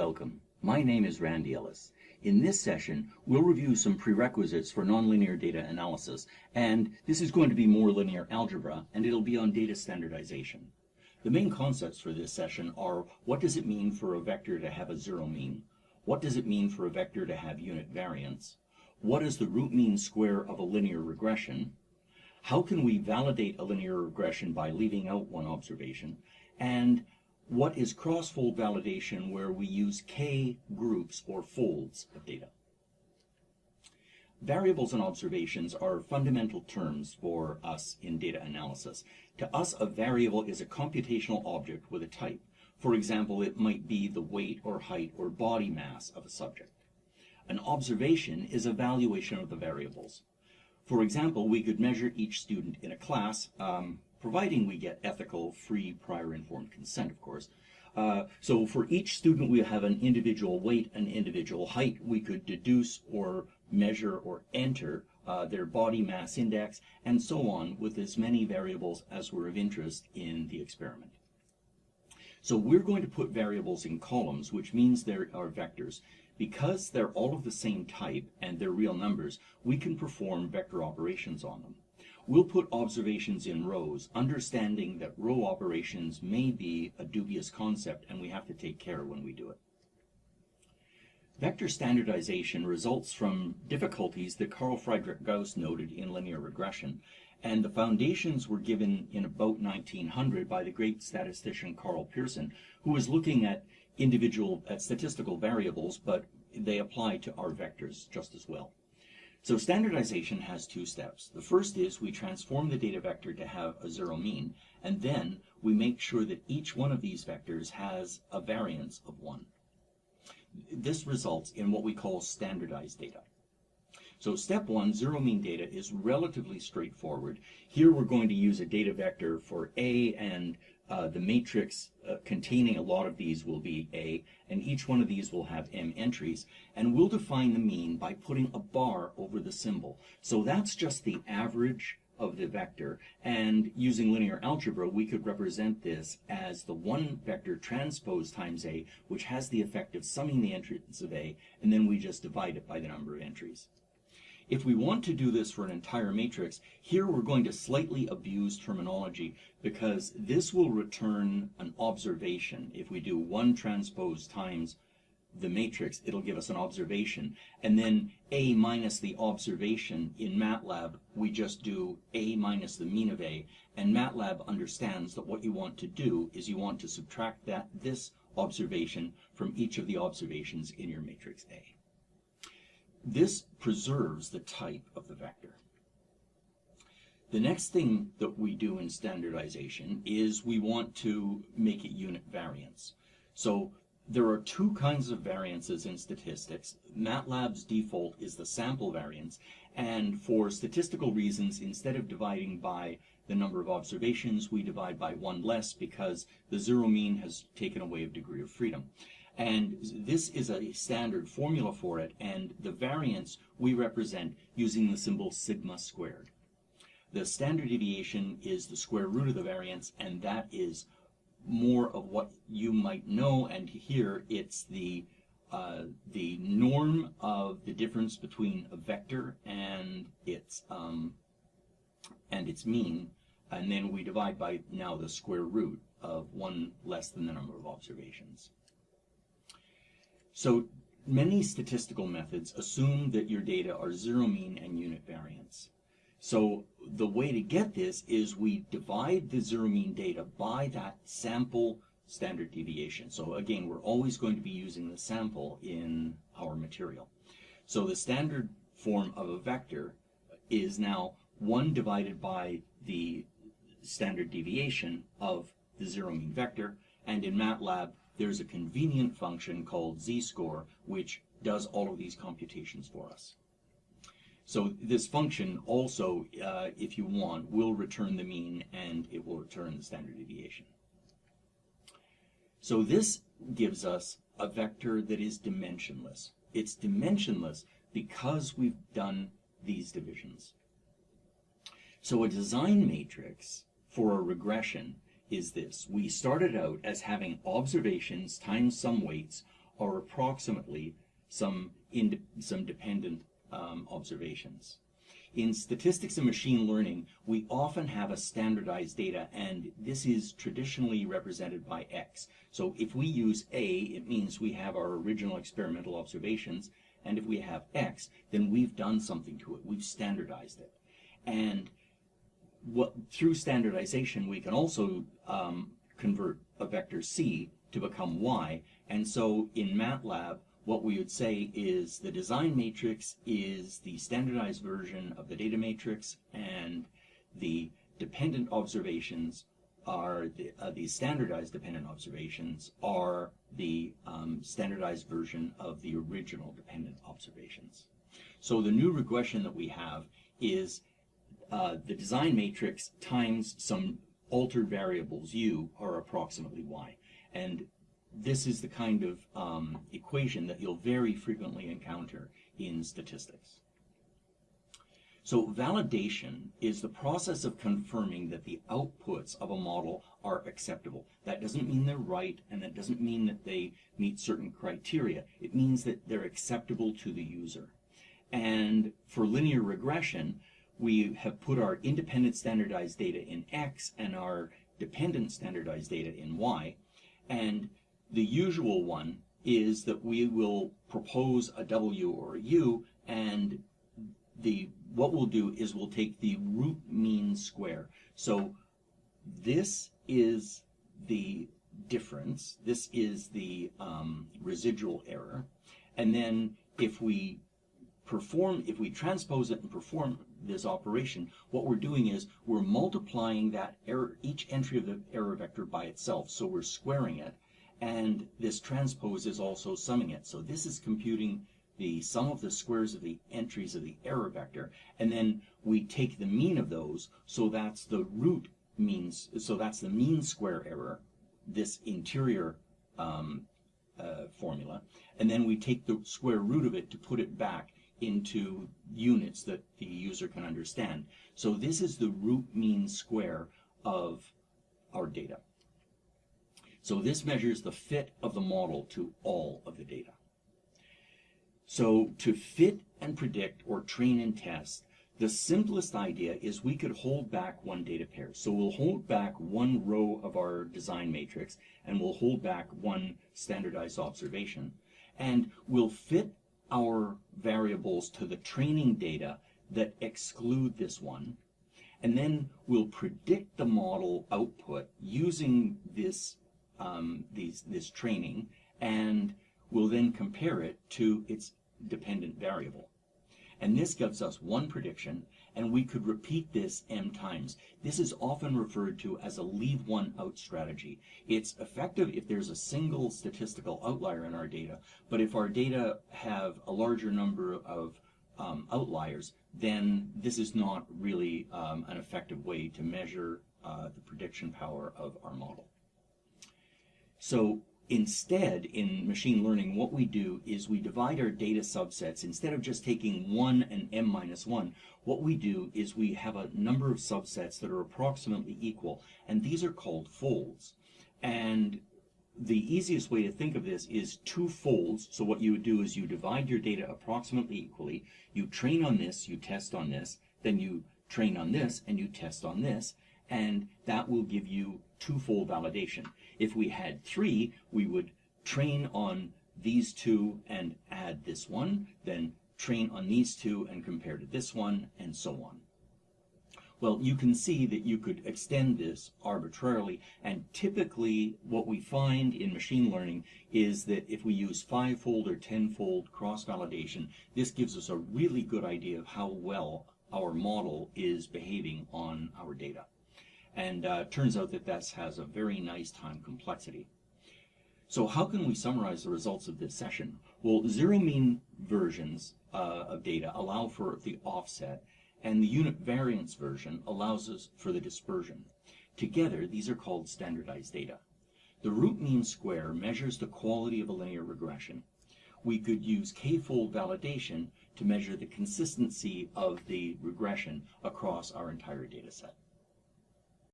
Welcome. My name is Randy Ellis. In this session, we'll review some prerequisites for nonlinear data analysis, and this is going to be more linear algebra, and it'll be on data standardization. The main concepts for this session are: what does it mean for a vector to have a zero mean? What does it mean for a vector to have unit variance? What is the root mean square of a linear regression? How can we validate a linear regression by leaving out one observation? And what is cross-fold validation, where we use k groups or folds of data? Variables and observations are fundamental terms for us in data analysis. To us, a variable is a computational object with a type. For example, it might be the weight or height or body mass of a subject. An observation is a valuation of the variables. For example, we could measure each student in a class, providing we get ethical, free, prior informed consent, of course. So for each student, we have an individual weight, an individual height. We could deduce or measure or enter their body mass index, and so on, with as many variables as were of interest in the experiment. So we're going to put variables in columns, which means there are vectors. Because they're all of the same type and they're real numbers, we can perform vector operations on them. We'll put observations in rows, understanding that row operations may be a dubious concept, and we have to take care when we do it. Vector standardization results from difficulties that Carl Friedrich Gauss noted in linear regression, and the foundations were given in about 1900 by the great statistician Karl Pearson, who was looking at statistical variables, but they apply to our vectors just as well. So standardization has two steps. The first is we transform the data vector to have a zero mean, and then we make sure that each one of these vectors has a variance of 1. This results in what we call standardized data. So step 1, zero mean data, is relatively straightforward. Here we're going to use a data vector for A, and the matrix containing a lot of these will be A, and each one of these will have m entries, and we'll define the mean by putting a bar over the symbol. So that's just the average of the vector, and using linear algebra, we could represent this as the one vector transpose times A, which has the effect of summing the entries of A, and then we just divide it by the number of entries. If we want to do this for an entire matrix, here we're going to slightly abuse terminology, because this will return an observation. If we do 1 transpose times the matrix, it'll give us an observation. And then A minus the observation in MATLAB, we just do A minus the mean of A. And MATLAB understands that what you want to do is you want to subtract this observation from each of the observations in your matrix A. This preserves the type of the vector. The next thing that we do in standardization is we want to make it unit variance. So there are two kinds of variances in statistics. MATLAB's default is the sample variance, and for statistical reasons, instead of dividing by the number of observations, we divide by 1 less, because the zero mean has taken away a degree of freedom. And this is a standard formula for it, and the variance we represent using the symbol sigma squared. The standard deviation is the square root of the variance, and that is more of what you might know, and here it's the norm of the difference between a vector and its mean, and then we divide by now the square root of 1 less than the number of observations. So many statistical methods assume that your data are zero mean and unit variance. So the way to get this is we divide the zero mean data by that sample standard deviation. So again, we're always going to be using the sample in our material. So the standard form of a vector is now 1 divided by the standard deviation of the zero mean vector, and in MATLAB there's a convenient function called z-score, which does all of these computations for us. So this function also, if you want, will return the mean, and it will return the standard deviation. So this gives us a vector that is dimensionless. It's dimensionless because we've done these divisions. So a design matrix for a regression is this. We started out as having observations times some weights are approximately some dependent observations. In statistics and machine learning, we often have a standardized data, and this is traditionally represented by X. So if we use A, it means we have our original experimental observations, and if we have X, then we've done something to it. We've standardized it. And through standardization, we can also convert a vector C to become Y. And so in MATLAB, what we would say is the design matrix is the standardized version of the data matrix, and the dependent observations are the standardized dependent observations are the standardized version of the original dependent observations. So the new regression that we have is the design matrix times some altered variables U are approximately Y. And this is the kind of equation that you'll very frequently encounter in statistics. So validation is the process of confirming that the outputs of a model are acceptable. That doesn't mean they're right, and that doesn't mean that they meet certain criteria. It means that they're acceptable to the user. And for linear regression, we have put our independent standardized data in X and our dependent standardized data in Y. And the usual one is that we will propose a W or a U, and what we'll do is we'll take the root mean square. So this is the difference, this is the residual error, and then if we transpose it and perform this operation, what we're doing is we're multiplying that error, each entry of the error vector by itself, so we're squaring it, and this transpose is also summing it. So this is computing the sum of the squares of the entries of the error vector, and then we take the mean of those, so that's the root means, so that's the mean square error, this interior formula, and then we take the square root of it to put it back into units that the user can understand. So this is the root mean square of our data. So this measures the fit of the model to all of the data. So to fit and predict or train and test, the simplest idea is we could hold back one data pair. So we'll hold back one row of our design matrix, and we'll hold back one standardized observation, and we'll fit our variables to the training data that exclude this one, and then we'll predict the model output using this this training, and we'll then compare it to its dependent variable. And this gives us one prediction, and we could repeat this m times. This is often referred to as a leave one out strategy. It's effective if there's a single statistical outlier in our data, but if our data have a larger number of outliers, then this is not really an effective way to measure the prediction power of our model. So instead, in machine learning, what we do is we divide our data subsets. Instead of just taking 1 and m minus 1, what we do is we have a number of subsets that are approximately equal, and these are called folds. And the easiest way to think of this is two folds. So what you would do is you divide your data approximately equally, you train on this, you test on this, then you train on this, and you test on this, and that will give you two-fold validation. If we had 3, we would train on these 2 and add this one, then train on these 2 and compare to this one, and so on. Well, you can see that you could extend this arbitrarily, and typically what we find in machine learning is that if we use 5-fold or 10-fold cross-validation, this gives us a really good idea of how well our model is behaving on our data. And turns out that this has a very nice time complexity. So how can we summarize the results of this session? Well, zero mean versions of data allow for the offset, and the unit variance version allows us for the dispersion. Together, these are called standardized data. The root mean square measures the quality of a linear regression. We could use k-fold validation to measure the consistency of the regression across our entire data set.